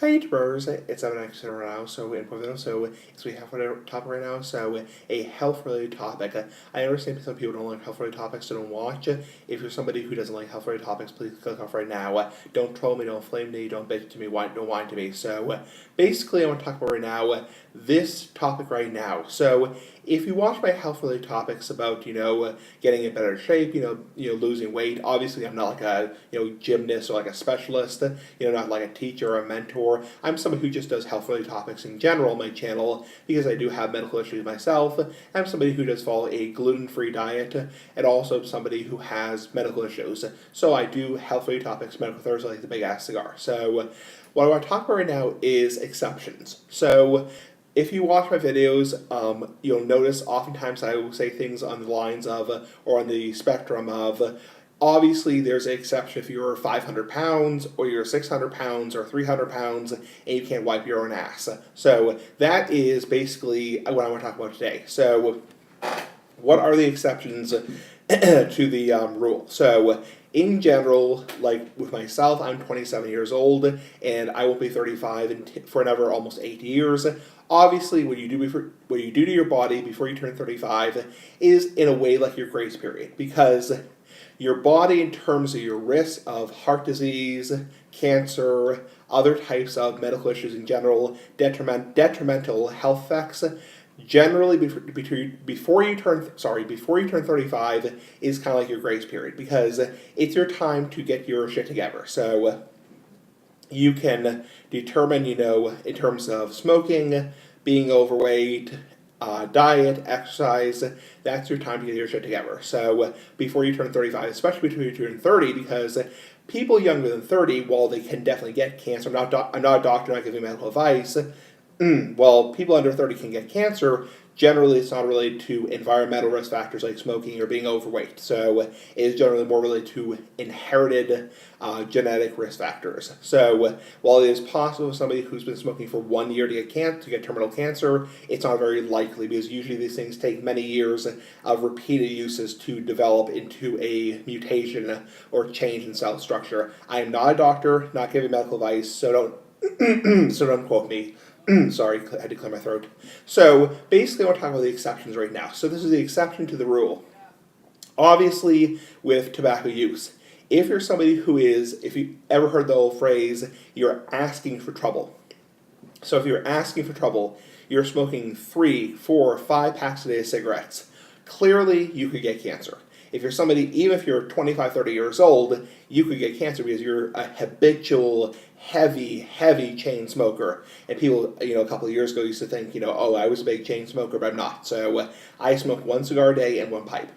Hi YouTubers, it's Evan right now, so we have a topic right now, so a health related topic. I understand some people don't like health related topics, so don't watch. If you're somebody who doesn't like health related topics, please click off right now. Don't troll me, don't flame me, don't bitch to me, don't whine to me. So basically I want to talk about right now, this topic right now. So if you watch my health related topics about, getting in better shape, losing weight, obviously I'm not like a, gymnast or like a specialist, not like a teacher or a mentor. I'm someone who just does health related topics in general on my channel because I do have medical issues myself. I'm somebody who does follow a gluten-free diet and also somebody who has medical issues. So I do health related topics, medical Thursday, like the big ass cigar. So what I want to talk about right now is exceptions. So if you watch my videos, you'll notice oftentimes I will say things on the lines of, or on the spectrum of, obviously there's an exception if you're 500 pounds, or you're 600 pounds, or 300 pounds, and you can't wipe your own ass. So that is basically what I want to talk about today. So what are the exceptions to the rule? So in general, like with myself, I'm 27 years old, and I will be 35 for another almost 8 years. Obviously, what you do to your body before you turn 35 is in a way like your grace period, because your body, in terms of your risk of heart disease, cancer, other types of medical issues in general, detrimental health effects, generally before you turn 35 is kind of like your grace period, because it's your time to get your shit together. So you can determine, in terms of smoking, being overweight, diet, exercise, that's your time to get your shit together. So before you turn 35, especially before you turn 30, because people younger than 30, while they can definitely get cancer, I'm not a doctor, not giving medical advice, well, people under 30 can get cancer. Generally, it's not related to environmental risk factors like smoking or being overweight. So it is generally more related to inherited genetic risk factors. So while it is possible for somebody who's been smoking for 1 year to get terminal cancer, it's not very likely, because usually these things take many years of repeated uses to develop into a mutation or change in cell structure. I am not a doctor, not giving medical advice, so don't quote me. Sorry, I had to clear my throat. So basically I want to talk about the exceptions right now. So this is the exception to the rule. Obviously, with tobacco use, if you're somebody if you ever heard the old phrase, you're asking for trouble. So if you're asking for trouble, you're smoking 3, 4, 5 packs a day of cigarettes, clearly you could get cancer. If you're somebody, even if you're 25, 30 years old, you could get cancer because you're a habitual, heavy chain smoker. And people, a couple of years ago used to think, oh, I was a big chain smoker, but I'm not. So I smoke 1 cigar a day and 1 pipe.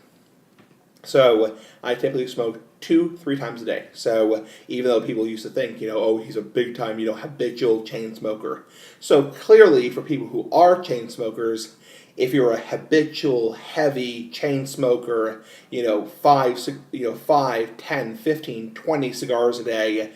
So I typically smoke 2-3 times a day. So even though people used to think, oh, he's a big time, habitual chain smoker. So clearly for people who are chain smokers, if you're a habitual, heavy chain smoker, 5, 10, 15, 20 cigars a day,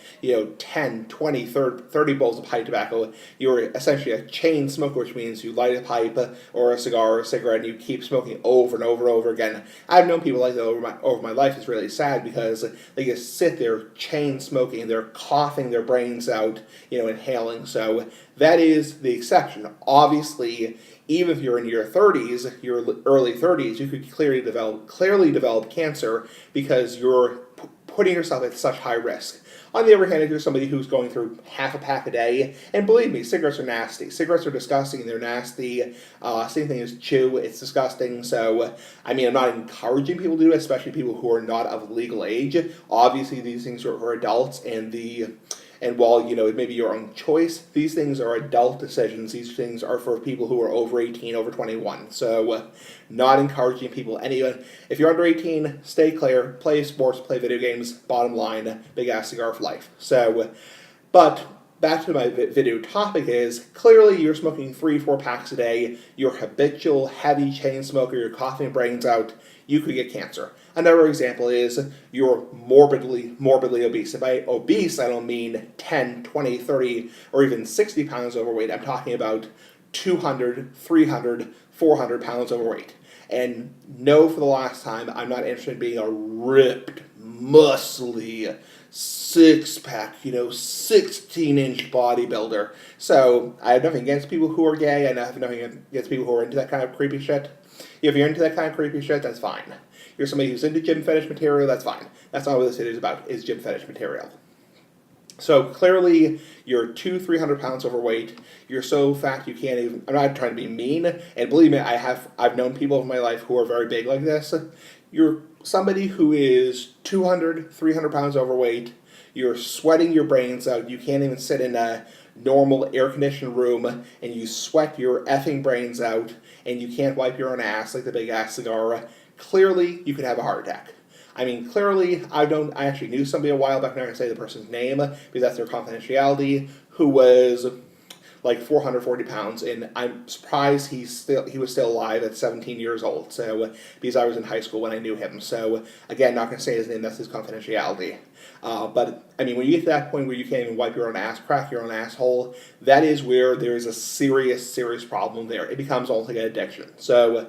10, 20, 30 bowls of pipe tobacco, you're essentially a chain smoker, which means you light a pipe or a cigar or a cigarette and you keep smoking over and over and over again. I've known people like that over my life. It's really sad because they just sit there chain smoking, they're coughing their brains out, inhaling. So that is the exception. Obviously, even if you're in your 30s, your early 30s, you could clearly develop cancer because you're putting yourself at such high risk. On the other hand, if you're somebody who's going through half a pack a day, and believe me, cigarettes are nasty. Cigarettes are disgusting, they're nasty. Same thing as chew, it's disgusting. So, I'm not encouraging people to do it, especially people who are not of legal age. Obviously, these things are for adults, and while, it may be your own choice, these things are adult decisions. These things are for people who are over 18, over 21. So, not encouraging people. Anyone, if you're under 18, stay clear, play sports, play video games, bottom line, big ass cigar for life. So, but back to my video topic is, clearly you're smoking 3-4 packs a day, you're a habitual, heavy chain smoker, you're coughing your brains out, you could get cancer. Another example is you're morbidly obese. And by obese, I don't mean 10, 20, 30, or even 60 pounds overweight. I'm talking about 200, 300, 400 pounds overweight. And no, for the last time, I'm not interested in being a ripped, muscly, six-pack, 16-inch bodybuilder. So I have nothing against people who are gay. I have nothing against people who are into that kind of creepy shit. If you're into that kind of creepy shit, that's fine. You're somebody who's into gym fetish material, that's fine. That's not what this is about, is gym fetish material. So clearly, you're 300 pounds overweight. You're so fat you can't even. I'm not trying to be mean, and believe me, I've known people in my life who are very big like this. You're somebody who is 200, 300 pounds overweight. You're sweating your brains out. You can't even sit in a normal air-conditioned room, and you sweat your effing brains out, and you can't wipe your own ass like the big ass cigar. Clearly, you could have a heart attack. I mean, clearly, I actually knew somebody a while back, I'm not going to say the person's name, because that's their confidentiality, who was like 440 pounds, and I'm surprised he was still alive at 17 years old, so, because I was in high school when I knew him, so, again, not going to say his name, that's his confidentiality. But, I mean, when you get to that point where you can't even wipe your own ass, crack your own asshole, that is where there is a serious, serious problem there. It becomes almost like an addiction. So,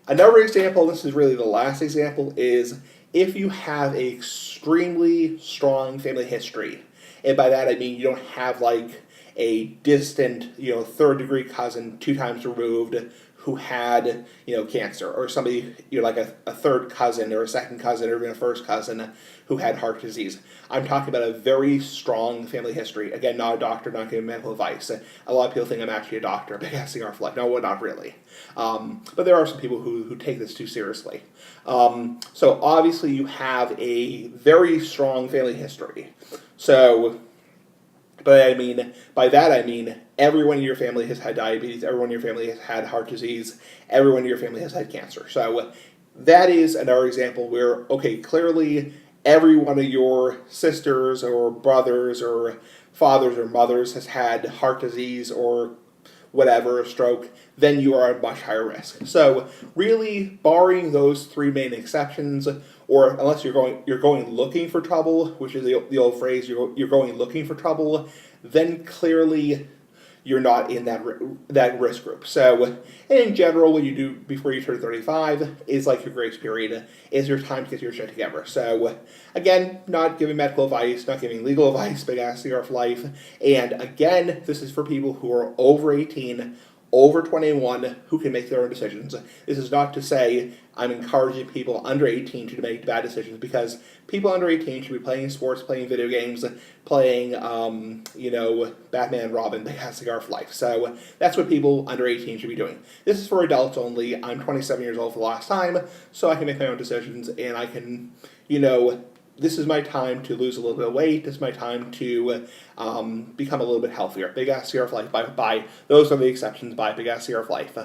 another example, this is really the last example, is if you have an extremely strong family history, and by that I mean you don't have like a distant, third degree cousin 2 times removed who had, cancer, or somebody, like a third cousin or a second cousin or even a first cousin who had heart disease. I'm talking about a very strong family history. Again, not a doctor, not giving medical advice. A lot of people think I'm actually a doctor, big ass cigar for life. No, not really. But there are some people who take this too seriously. So obviously you have a very strong family history. So, but I mean, by that I mean everyone in your family has had diabetes, everyone in your family has had heart disease, everyone in your family has had cancer. So that is another example where, okay, clearly every one of your sisters or brothers or fathers or mothers has had heart disease or whatever, a stroke, then you are at much higher risk. So really, barring those 3 main exceptions, or unless you're going looking for trouble, which is the old phrase, you're going looking for trouble, then clearly you're not in that risk group. So in general, what you do before you turn 35 is like your grace period, is your time to get your shit together. So again, not giving medical advice, not giving legal advice, big ass cigar for life. And again, this is for people who are over 18, over 21, who can make their own decisions. This is not to say I'm encouraging people under 18 to make bad decisions, because people under 18 should be playing sports, playing video games, playing, Batman and Robin, big ass cigar for life. So that's what people under 18 should be doing. This is for adults only. I'm 27 years old for the last time, so I can make my own decisions, and I can, this is my time to lose a little bit of weight. This is my time to become a little bit healthier. Big ass cigar for life. Bye. Those are the exceptions. Bye. Big ass cigar for life.